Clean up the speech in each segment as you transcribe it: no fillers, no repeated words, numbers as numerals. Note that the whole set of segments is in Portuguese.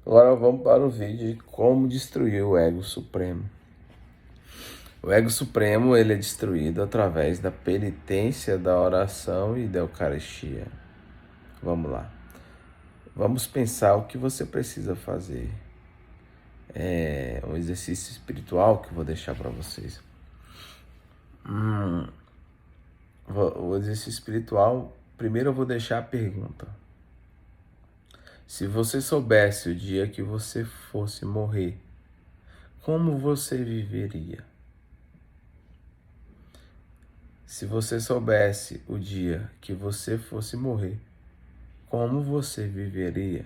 Agora vamos para o vídeo de como destruir o ego supremo. O ego supremo ele é destruído através da penitência, da oração e da Eucaristia. Vamos lá. Vamos pensar o que você precisa fazer. É um exercício espiritual que eu vou deixar para vocês. O exercício espiritual, primeiro eu vou deixar a pergunta. Se você soubesse o dia que você fosse morrer, como você viveria? Se você soubesse o dia que você fosse morrer, como você viveria?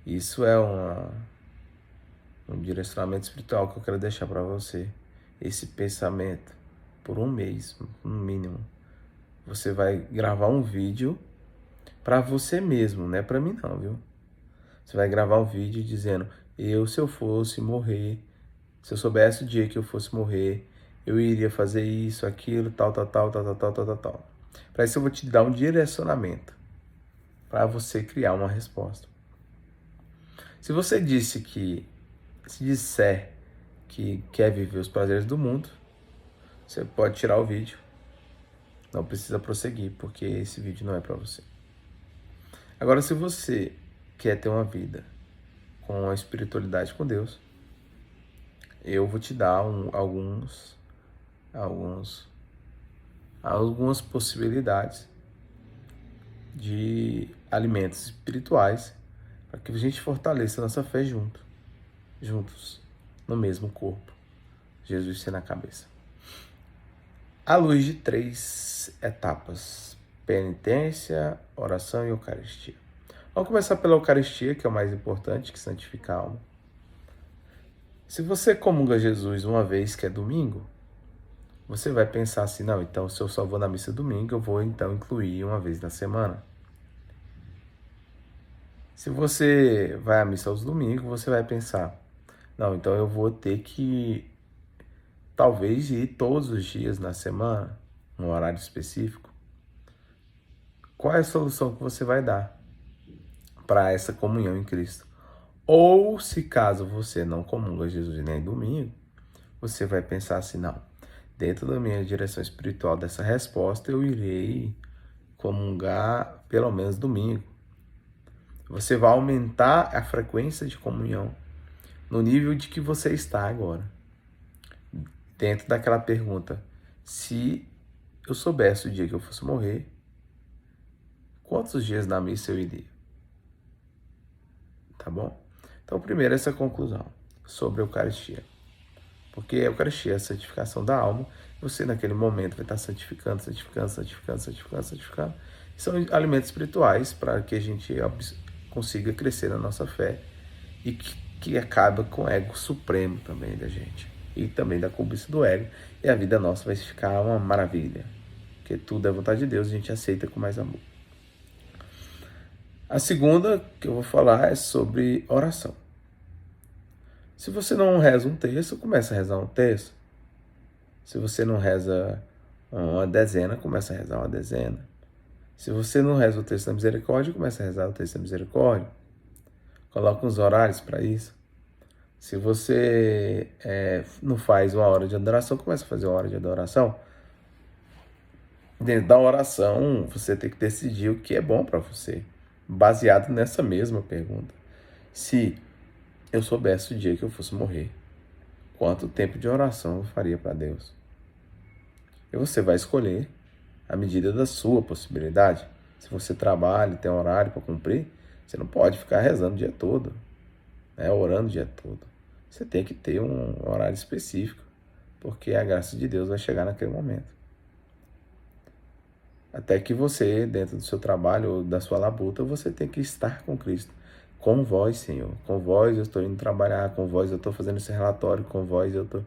Isso é um direcionamento espiritual que eu quero deixar para você. Esse pensamento, por um mês, no mínimo. Você vai gravar um vídeo para você mesmo, não é para mim não, viu? Você vai gravar um vídeo dizendo, se eu fosse morrer, se eu soubesse o dia que eu fosse morrer, eu iria fazer isso, aquilo, tal. Para isso eu vou te dar um direcionamento para você criar uma resposta. Se você se disser que quer viver os prazeres do mundo, você pode tirar o vídeo. Não precisa prosseguir, porque esse vídeo não é para você. Agora, se você quer ter uma vida com a espiritualidade com Deus, eu vou te dar algumas possibilidades de alimentos espirituais para que a gente fortaleça a nossa fé juntos, no mesmo corpo. Jesus sendo a cabeça. À luz de 3 etapas: penitência, oração e Eucaristia. Vamos começar pela Eucaristia, que é o mais importante, que santifica a alma. Se você comunga Jesus uma vez que é domingo, você vai pensar assim, não, então se eu só vou na missa domingo, eu vou então incluir uma vez na semana. Se você vai à missa aos domingos, você vai pensar, não, então eu vou ter que talvez ir todos os dias na semana, num horário específico. Qual é a solução que você vai dar para essa comunhão em Cristo? Ou, se caso você não comunga Jesus nem domingo, você vai pensar assim, não, dentro da minha direção espiritual dessa resposta, eu irei comungar pelo menos domingo. Você vai aumentar a frequência de comunhão no nível de que você está agora. Dentro daquela pergunta, se eu soubesse o dia que eu fosse morrer, quantos dias na missa eu iria? Tá bom? Então, primeiro, essa conclusão sobre a Eucaristia. Porque a Eucaristia é a santificação da alma. Você, naquele momento, vai estar santificando. São alimentos espirituais para que a gente consiga crescer na nossa fé e que acaba com o ego supremo também da gente. E também da cobiça do ego. E a vida nossa vai ficar uma maravilha. Porque tudo é vontade de Deus, a gente aceita com mais amor. A segunda que eu vou falar é sobre oração. Se você não reza um terço, começa a rezar um terço. Se você não reza uma dezena, começa a rezar uma dezena. Se você não reza o terço da misericórdia, começa a rezar o terço da misericórdia. Coloca uns horários para isso. Se você não faz uma hora de adoração, começa a fazer uma hora de adoração. Dentro da oração, você tem que decidir o que é bom para você, baseado nessa mesma pergunta. Se eu soubesse o dia que eu fosse morrer, quanto tempo de oração eu faria para Deus? E você vai escolher à medida da sua possibilidade. Se você trabalha e tem horário para cumprir, você não pode ficar rezando o dia todo, orando o dia todo. Você tem que ter um horário específico, porque a graça de Deus vai chegar naquele momento. Até que você, dentro do seu trabalho ou da sua labuta, você tem que estar com Cristo. Com vós, Senhor. Com vós eu estou indo trabalhar, com vós eu estou fazendo esse relatório, com vós eu estou...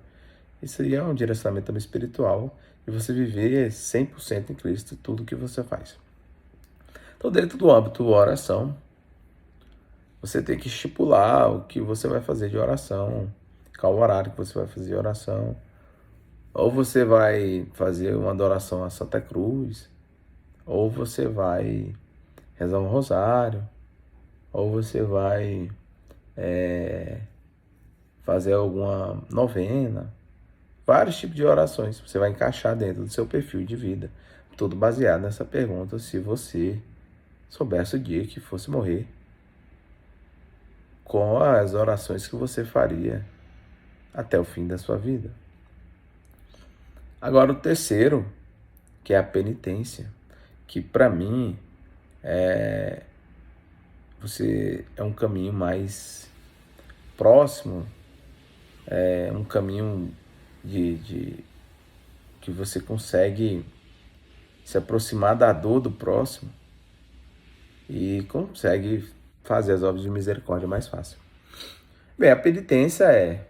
Isso aí é um direcionamento também espiritual. E você viver 100% em Cristo em tudo que você faz. Então, dentro do âmbito da oração, você tem que estipular o que você vai fazer de oração, qual o horário que você vai fazer de oração. Ou você vai fazer uma adoração a Santa Cruz, ou você vai rezar um rosário, ou você vai fazer alguma novena, vários tipos de orações. Você vai encaixar dentro do seu perfil de vida. Tudo baseado nessa pergunta: se você soubesse o dia que fosse morrer, com as orações que você faria até o fim da sua vida. Agora o terceiro, que é a penitência, que para mim você é um caminho mais próximo, é um caminho de que você consegue se aproximar da dor do próximo e consegue fazer as obras de misericórdia mais fácil. Bem, a penitência é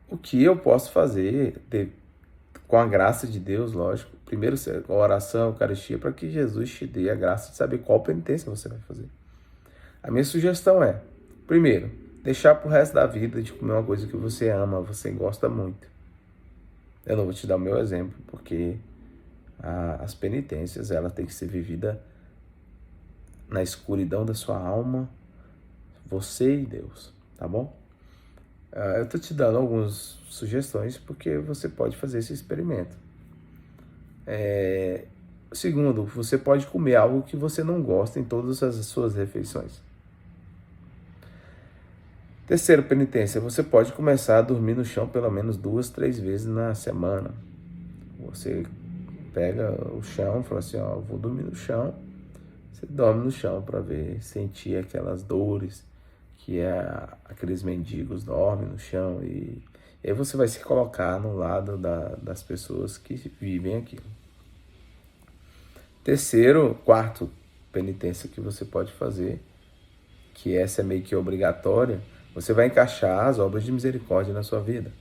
o que eu posso fazer com a graça de Deus, lógico. Primeiro, a oração, a Eucaristia, para que Jesus te dê a graça de saber qual penitência você vai fazer. A minha sugestão é, primeiro, deixar pro resto da vida de comer uma coisa que você ama, você gosta muito. Eu não vou te dar o meu exemplo, porque as penitências, ela tem que ser vivida na escuridão da sua alma, você e Deus, tá bom? Eu tô te dando algumas sugestões porque você pode fazer esse experimento. Segundo, você pode comer algo que você não gosta em todas as suas refeições. Terceiro, penitência, você pode começar a dormir no chão pelo menos 2, 3 vezes na semana. Você pega o chão e fala assim, ó, eu vou dormir no chão. Você dorme no chão para ver, sentir aquelas dores que aqueles mendigos dormem no chão. E aí você vai se colocar no lado das pessoas que vivem aquilo. Quarto penitência que você pode fazer, que essa é meio que obrigatória, você vai encaixar as obras de misericórdia na sua vida.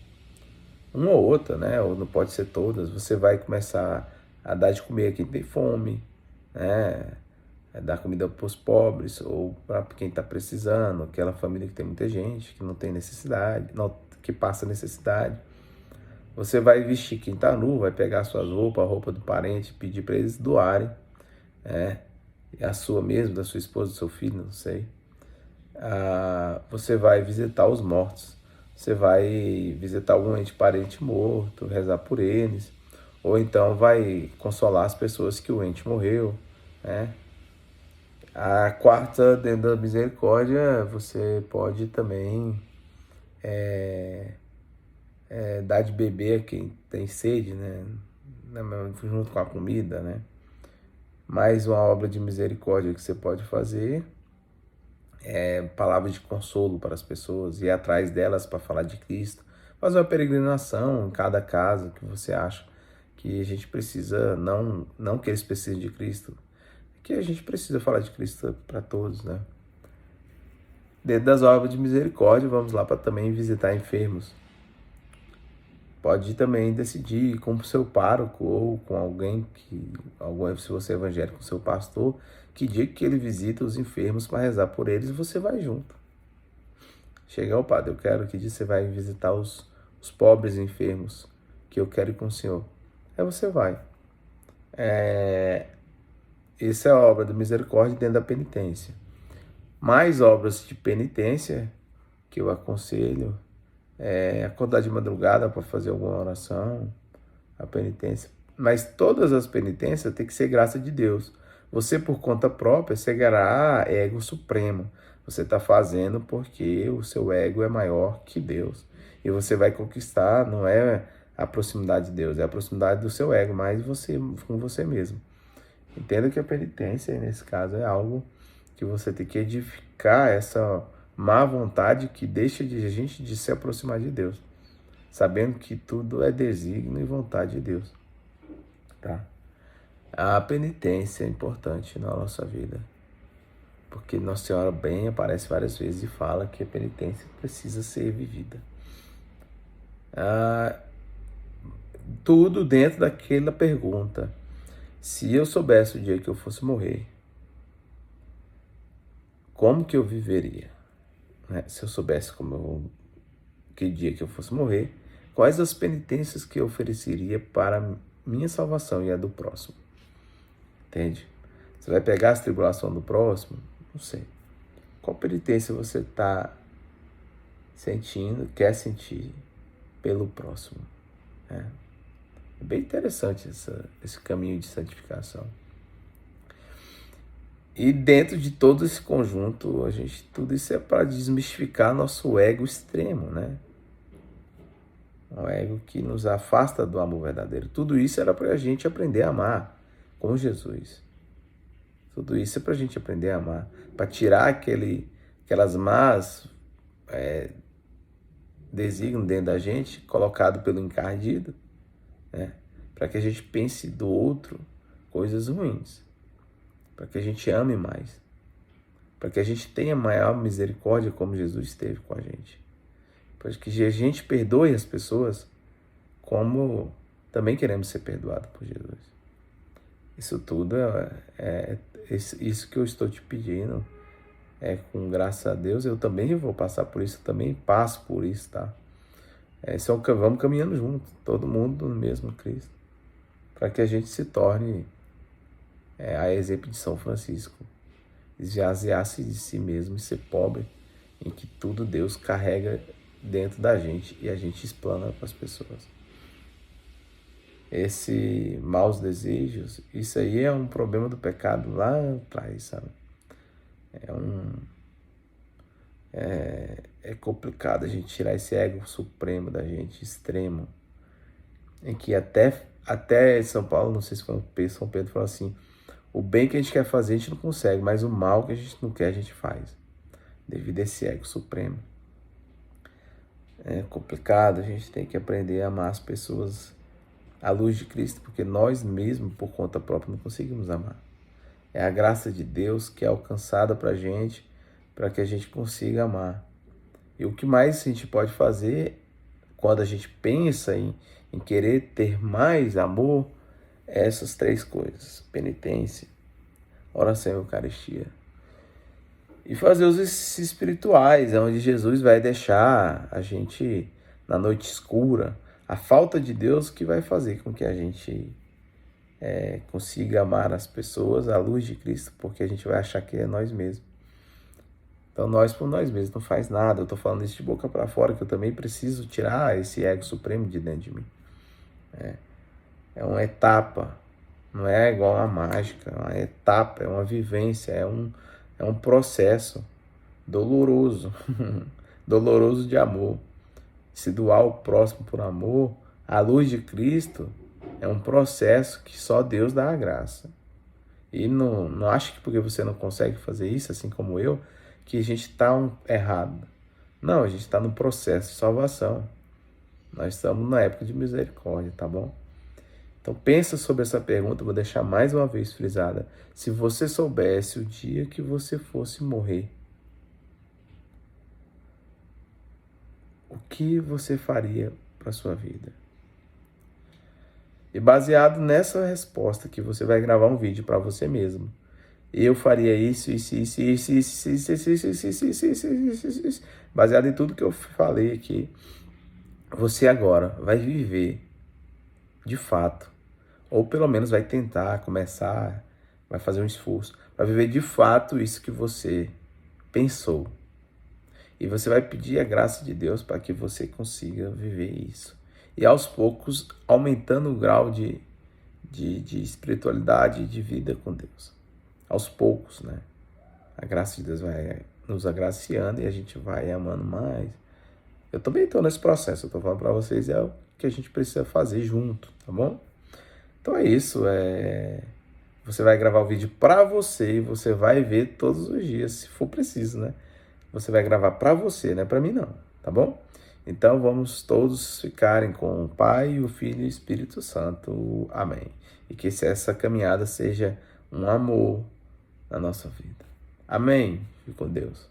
Uma ou outra, né? Ou não pode ser todas. Você vai começar a dar de comer a quem tem fome, né? Dar comida para os pobres ou para quem está precisando, aquela família que tem muita gente, que não tem necessidade, que passa necessidade. Você vai vestir quem está nu, vai pegar suas roupas, a roupa do parente, pedir para eles doarem, a sua mesmo, da sua esposa, do seu filho, não sei. Você vai visitar os mortos, você vai visitar algum ente parente morto, rezar por eles, ou então vai consolar as pessoas que o ente morreu, né? A quarta, dentro da misericórdia, você pode também dar de beber a quem tem sede, né? Junto com a comida, né? Mais uma obra de misericórdia que você pode fazer é palavras de consolo para as pessoas, ir atrás delas para falar de Cristo, fazer uma peregrinação em cada casa que você acha que a gente precisa, não que eles precisem de Cristo, que a gente precisa falar de Cristo para todos, né? Dentro das obras de misericórdia, vamos lá para também visitar enfermos. Pode também decidir com o seu pároco ou com alguém se você é evangélico, com o seu pastor, que dia que ele visita os enfermos para rezar por eles, você vai junto. Chega ao padre, eu quero que dia você vai visitar os pobres enfermos, que eu quero ir com o senhor. Aí você vai. Essa é a obra da misericórdia dentro da penitência. Mais obras de penitência que eu aconselho acordar de madrugada para fazer alguma oração, a penitência. Mas todas as penitências têm que ser graça de Deus. Você, por conta própria, chegará a ego supremo. Você está fazendo porque o seu ego é maior que Deus. E você vai conquistar, não é a proximidade de Deus, é a proximidade do seu ego, mas você com você mesmo. Entenda que a penitência, nesse caso, é algo que você tem que edificar essa má vontade que deixa a gente de se aproximar de Deus, sabendo que tudo é desígnio e vontade de Deus, tá? A penitência é importante na nossa vida, porque Nossa Senhora bem aparece várias vezes e fala que a penitência precisa ser vivida. Tudo dentro daquela pergunta: se eu soubesse o dia que eu fosse morrer, como que eu viveria? Se eu soubesse que dia que eu fosse morrer, quais as penitências que eu ofereceria para minha salvação e a do próximo? Entende? Você vai pegar a tribulação do próximo? Não sei. Qual penitência você está quer sentir pelo próximo. É bem interessante esse caminho de santificação. E dentro de todo esse conjunto, tudo isso é para desmistificar nosso ego extremo, né? Um ego que nos afasta do amor verdadeiro. Tudo isso era para a gente aprender a amar com Jesus. Tudo isso é para a gente aprender a amar. Para tirar aquelas más desígnios dentro da gente, colocado pelo encardido, né? Para que a gente pense do outro coisas ruins. Para que a gente ame mais. Para que a gente tenha maior misericórdia como Jesus teve com a gente. Para que a gente perdoe as pessoas como também queremos ser perdoados por Jesus. Isso tudo isso que eu estou te pedindo. Com graça a Deus, eu também vou passar por isso, eu também passo por isso, tá? Vamos caminhando junto, todo mundo no mesmo Cristo, para que a gente se torne a exemplo de São Francisco, esvaziar-se de si mesmo e ser pobre, em que tudo Deus carrega dentro da gente e a gente explana para as pessoas. Esse maus desejos, isso aí é um problema do pecado lá atrás, sabe? É complicado a gente tirar esse ego supremo da gente, extremo, em que até São Paulo, não sei se foi São Pedro, falou assim: o bem que a gente quer fazer a gente não consegue, mas o mal que a gente não quer a gente faz, devido a esse ego supremo. É complicado, a gente tem que aprender a amar as pessoas à luz de Cristo, porque nós mesmos, por conta própria, não conseguimos amar. É a graça de Deus que é alcançada para que a gente consiga amar. E o que mais a gente pode fazer quando a gente pensa em querer ter mais amor é essas 3 coisas: penitência, oração e Eucaristia. E fazer os exercícios espirituais, onde Jesus vai deixar a gente na noite escura. A falta de Deus que vai fazer com que a gente consiga amar as pessoas à luz de Cristo, porque a gente vai achar que é nós mesmos. Então nós por nós mesmos não faz nada. Eu estou falando isso de boca para fora, que eu também preciso tirar esse ego supremo de dentro de mim. É uma etapa, não é igual a mágica, é uma etapa, é uma vivência, é um processo doloroso, doloroso de amor. Se doar ao próximo por amor, à luz de Cristo, é um processo que só Deus dá a graça. E não ache que porque você não consegue fazer isso, assim como eu, que a gente está errado. Não, a gente está no processo de salvação. Nós estamos na época de misericórdia, tá bom? Então pensa sobre essa pergunta, vou deixar mais uma vez frisada. Se você soubesse o dia que você fosse morrer, o que você faria para a sua vida? E baseado nessa resposta que você vai gravar um vídeo para você mesmo. Eu faria isso. Baseado em tudo que eu falei aqui. Você agora vai viver de fato. Ou pelo menos vai tentar começar, vai fazer um esforço para viver de fato isso que você pensou. E você vai pedir a graça de Deus para que você consiga viver isso. E aos poucos, aumentando o grau de espiritualidade e de vida com Deus. Aos poucos, né? A graça de Deus vai nos agraciando e a gente vai amando mais. Eu também estou nesse processo, eu estou falando para vocês, é o que a gente precisa fazer junto, tá bom? Então é isso, você vai gravar o vídeo para você e você vai ver todos os dias, se for preciso, né? Você vai gravar para você, não é para mim não, tá bom? Então vamos todos ficarem com o Pai, o Filho e o Espírito Santo. Amém. E que essa caminhada seja um amor na nossa vida. Amém. Fique com Deus.